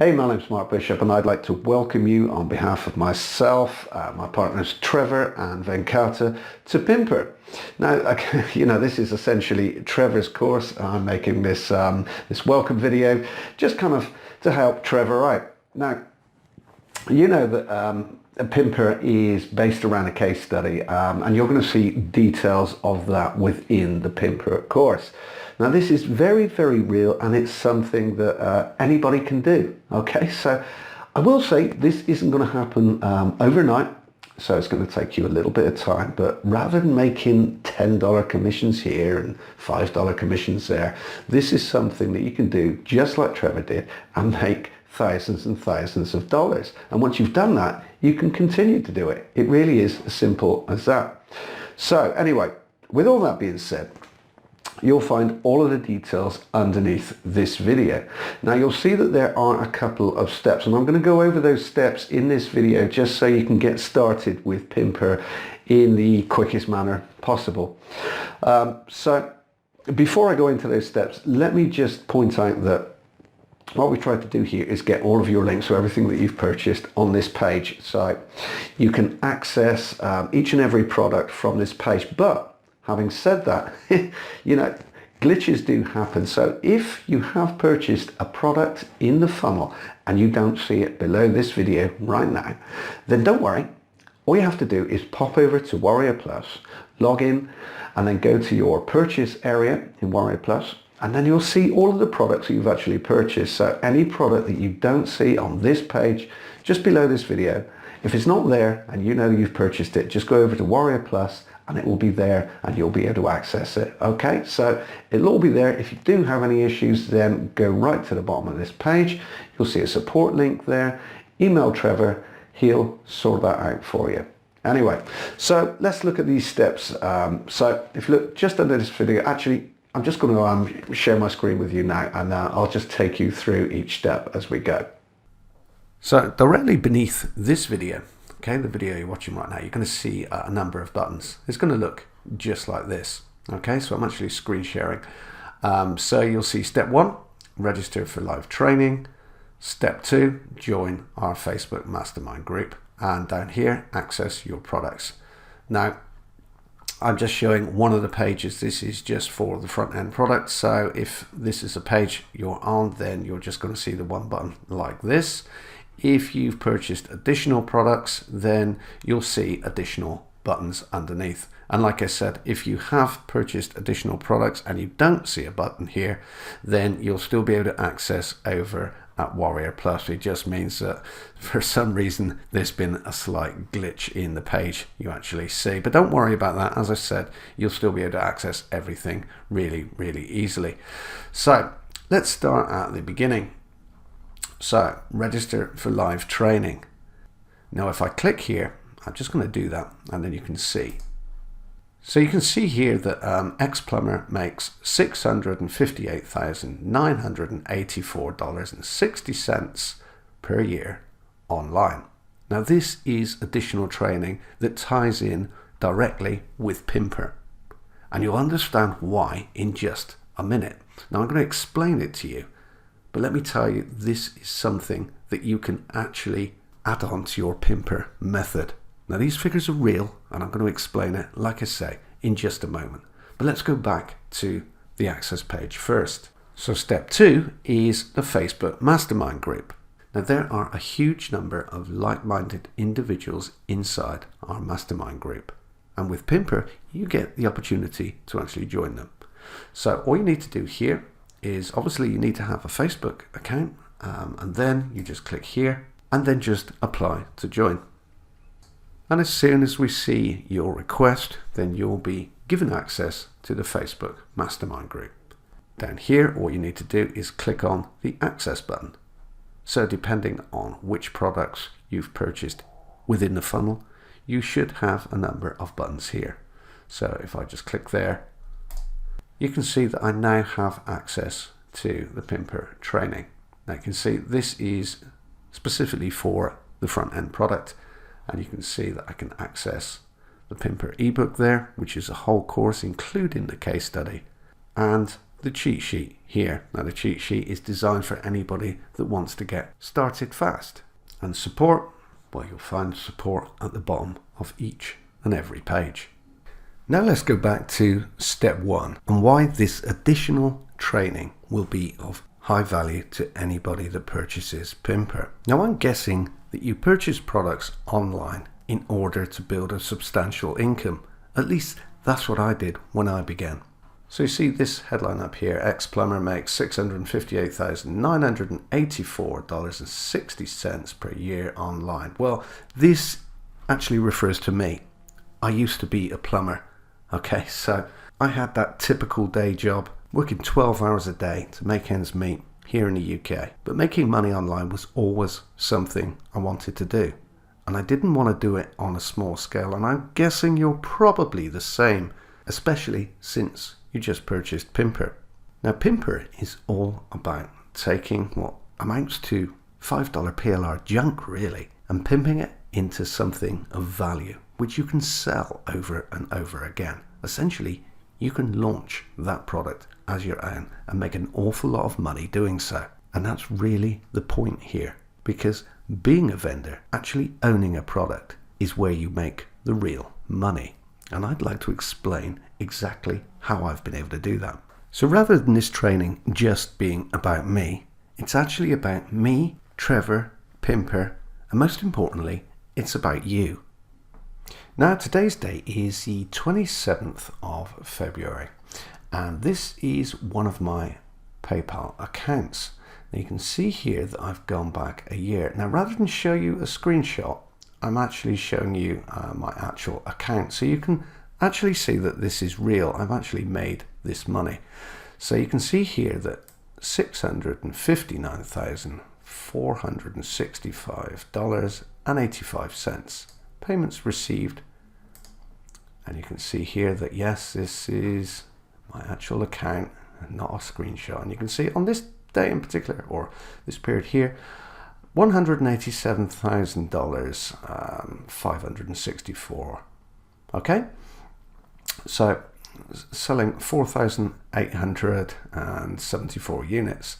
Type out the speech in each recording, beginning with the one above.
Hey, my name's Mark Bishop and I'd like to welcome you on behalf of myself, my partners Trevor and Venkata to Pimpr. Now, this is essentially Trevor's course. I'm making this, this welcome video just kind of to help Trevor out. Now, you know that Pimpr is based around a case study and you're going to see details of that within the Pimpr course. Now this is very, very real and it's something that anybody can do. Okay, so I will say this isn't going to happen overnight, so it's going to take you a little bit of time, but rather than making $10 commissions here and $5 commissions there, this is something that you can do just like Trevor did and make thousands and thousands of dollars. And once you've done that, you can continue to do it. It really is as simple as that. So anyway, with all that being said, you'll find all of the details underneath this video. Now you'll see that there are a couple of steps and I'm going to go over those steps in this video just so you can get started with Pimpr in the quickest manner possible. So before I go into those steps, let me just point out that what we tried to do here is get all of your links, so everything that you've purchased on this page. So you can access each and every product from this page. But having said that, glitches do happen. So if you have purchased a product in the funnel and you don't see it below this video right now, then don't worry. All you have to do is pop over to Warrior Plus, log in, and then go to your purchase area in Warrior Plus, and then you'll see all of the products that you've actually purchased. So any product that you don't see on this page, just below this video, if it's not there and you know you've purchased it, just go over to Warrior Plus and it will be there and you'll be able to access it. Okay, so it'll all be there. If you do have any issues, then go right to the bottom of this page. You'll see a support link there. Email Trevor, he'll sort that out for you. Anyway, so let's look at these steps. So if you look just under this video, actually, I'm just going to share my screen with you now and I'll just take you through each step as we go. So directly beneath this video, okay, the video you're watching right now, you're going to see a number of buttons. It's going to look just like this. Okay, so I'm actually screen sharing. So you'll see step 1, register for live training. Step 2, join our Facebook mastermind group. And down here, access your products. Now, I'm just showing one of the pages. This is just for the front end product. So if this is a page you're on, then you're just going to see the one button like this. If you've purchased additional products, then you'll see additional buttons underneath. And like I said, if you have purchased additional products and you don't see a button here, then you'll still be able to access over at Warrior Plus. It just means that for some reason there's been a slight glitch in the page you actually see. But don't worry about that. As I said, you'll still be able to access everything really, really easily. So let's start at the beginning. So register for live training. Now if I click here, I'm just going to do that and then you can see. So you can see here that X-Plumber makes $658,984.60 per year online. Now this is additional training that ties in directly with Pimpr. And you'll understand why in just a minute. Now I'm going to explain it to you. But let me tell you, this is something that you can actually add on to your Pimpr method. Now these figures are real and I'm going to explain it, like I say, in just a moment. But let's go back to the access page first. So step 2 is the Facebook mastermind group. Now there are a huge number of like-minded individuals inside our mastermind group. And with Pimpr, you get the opportunity to actually join them. So all you need to do here is obviously you need to have a Facebook account and then you just click here and then just apply to join. And as soon as we see your request, then you'll be given access to the Facebook mastermind group. Down here, all you need to do is click on the access button. So depending on which products you've purchased within the funnel, you should have a number of buttons here. So if I just click there, you can see that I now have access to the Pimpr training. Now you can see this is specifically for the front end product, and you can see that I can access the Pimpr ebook there, which is a whole course including the case study, and the cheat sheet here. Now the cheat sheet is designed for anybody that wants to get started fast. And support, well, you'll find support at the bottom of each and every page. Now let's go back to step 1 and why this additional training will be of high value to anybody that purchases Pimpr. Now I'm guessing that you purchase products online in order to build a substantial income. At least that's what I did when I began. So you see this headline up here, ex-plumber makes $658,984.60 per year online. Well, this actually refers to me. I used to be a plumber. Okay, so I had that typical day job, working 12 hours a day to make ends meet here in the UK. But making money online was always something I wanted to do. And I didn't want to do it on a small scale. And I'm guessing you're probably the same, especially since you just purchased Pimpr. Now Pimpr is all about taking what amounts to $5 PLR junk really and pimping it into something of value which you can sell over and over again. Essentially, you can launch that product as your own and make an awful lot of money doing so. And that's really the point here, because being a vendor, actually owning a product, is where you make the real money. And I'd like to explain exactly how I've been able to do that. So rather than this training just being about me, it's actually about me, Trevor, Pimpr, and most importantly, it's about you. Now today's date is the 27th of February, and this is one of my PayPal accounts. Now you can see here that I've gone back a year. Now rather than show you a screenshot, I'm actually showing you my actual account, so you can actually see that this is real. I've actually made this money. So you can see here that $659,465.85 payments received, and you can see here that yes, this is my actual account and not a screenshot. And you can see on this day in particular, or this period here, $187,000, 564. Okay, so selling 4,874 units,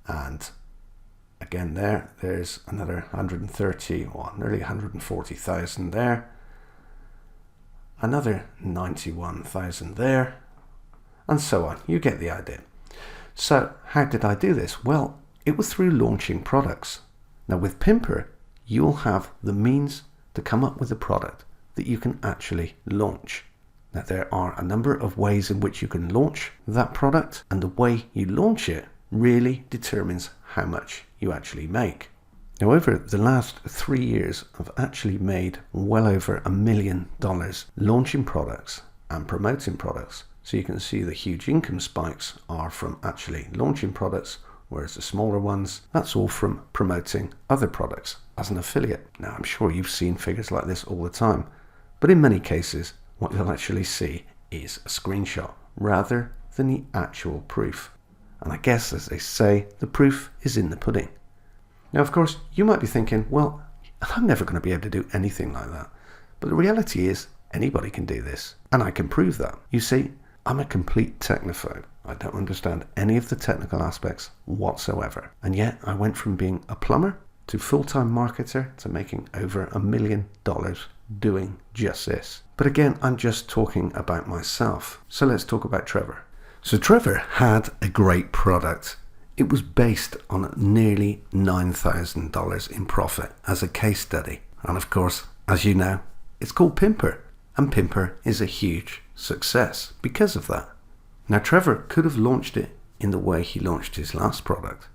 and again there's another 130 or nearly 140,000 there, another 91,000 there, and so on. You get the idea. So how did I do this? Well, it was through launching products. Now with Pimpr, you'll have the means to come up with a product that you can actually launch. Now there are a number of ways in which you can launch that product, and the way you launch it really determines how much you actually make. Now over the last 3 years, I've actually made well over $1 million launching products and promoting products. So you can see the huge income spikes are from actually launching products, whereas the smaller ones, that's all from promoting other products as an affiliate. Now I'm sure you've seen figures like this all the time, but in many cases what you'll actually see is a screenshot rather than the actual proof. And I guess, as they say, the proof is in the pudding. Now of course you might be thinking, well, I'm never going to be able to do anything like that. But the reality is anybody can do this, and I can prove that. You see, I'm a complete technophobe. I don't understand any of the technical aspects whatsoever. And yet I went from being a plumber to full-time marketer to making over $1 million doing just this. But again, I'm just talking about myself. So let's talk about Trevor. So Trevor had a great product. It was based on nearly $9,000 in profit as a case study. And of course, as you know, it's called Pimpr. And Pimpr is a huge success because of that. Now Trevor could have launched it in the way he launched his last product.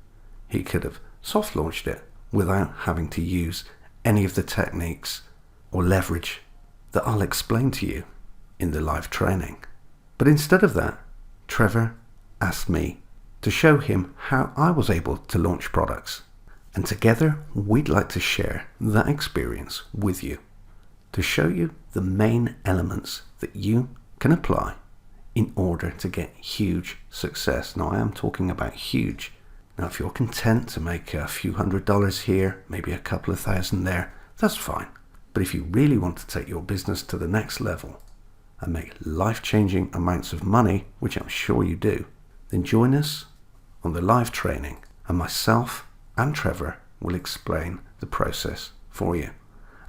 He could have soft launched it without having to use any of the techniques or leverage that I'll explain to you in the live training. But instead of that, Trevor asked me to show him how I was able to launch products. And together we'd like to share that experience with you, to show you the main elements that you can apply in order to get huge success. Now I am talking about huge. Now if you're content to make a few $100s here, maybe a couple of thousand there, that's fine. But if you really want to take your business to the next level and make life-changing amounts of money, which I'm sure you do, then join us on the live training and myself and Trevor will explain the process for you.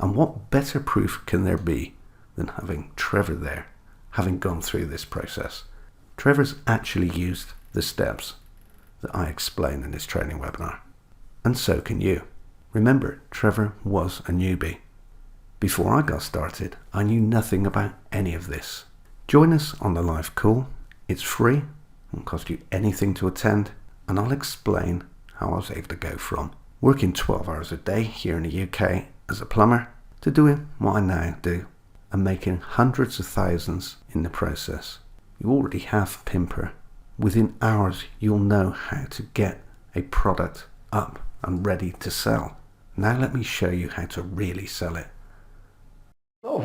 And what better proof can there be than having Trevor there, having gone through this process? Trevor's actually used the steps that I explain in this training webinar. And so can you. Remember, Trevor was a newbie. Before I got started, I knew nothing about any of this. Join us on the live call. It's free, won't cost you anything to attend, and I'll explain how I was able to go from working 12 hours a day here in the UK as a plumber to doing what I now do and making hundreds of thousands in the process. You already have Pimpr. Within hours, you'll know how to get a product up and ready to sell. Now let me show you how to really sell it.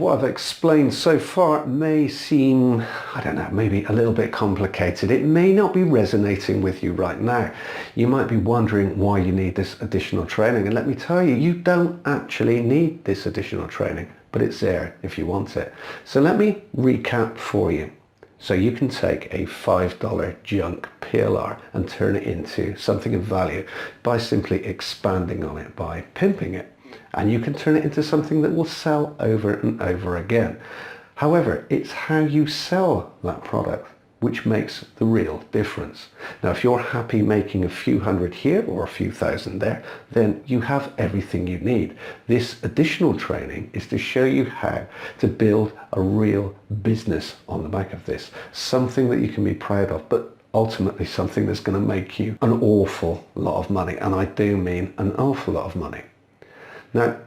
What I've explained so far may seem, I don't know, maybe a little bit complicated. It may not be resonating with you right now. You might be wondering why you need this additional training. And let me tell you, you don't actually need this additional training, but it's there if you want it. So let me recap for you. So you can take a $5 junk PLR and turn it into something of value by simply expanding on it, by pimping it. And you can turn it into something that will sell over and over again. However, it's how you sell that product which makes the real difference. Now, if you're happy making a few hundred here or a few thousand there, then you have everything you need. This additional training is to show you how to build a real business on the back of this, something that you can be proud of, but ultimately something that's going to make you an awful lot of money. And I do mean an awful lot of money. Now,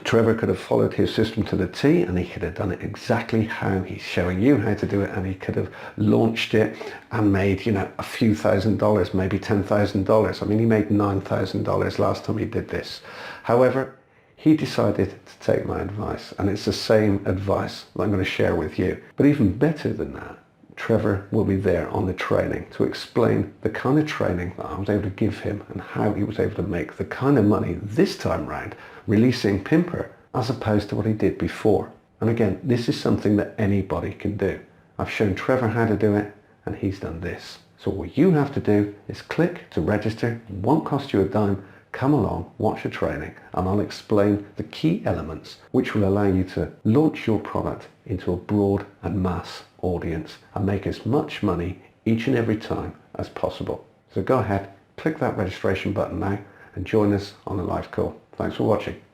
Trevor could have followed his system to the T and he could have done it exactly how he's showing you how to do it, and he could have launched it and made, a few $1,000s, maybe $10,000. I mean, he made $9,000 last time he did this. However, he decided to take my advice, and it's the same advice that I'm going to share with you. But even better than that, Trevor will be there on the training to explain the kind of training that I was able to give him and how he was able to make the kind of money this time round releasing Pimpr as opposed to what he did before. And again, this is something that anybody can do. I've shown Trevor how to do it and he's done this. So what you have to do is click to register. It won't cost you a dime. Come along, watch the training, and I'll explain the key elements which will allow you to launch your product into a broad and mass audience and make as much money each and every time as possible. So go ahead, click that registration button now and join us on the live call. Thanks for watching.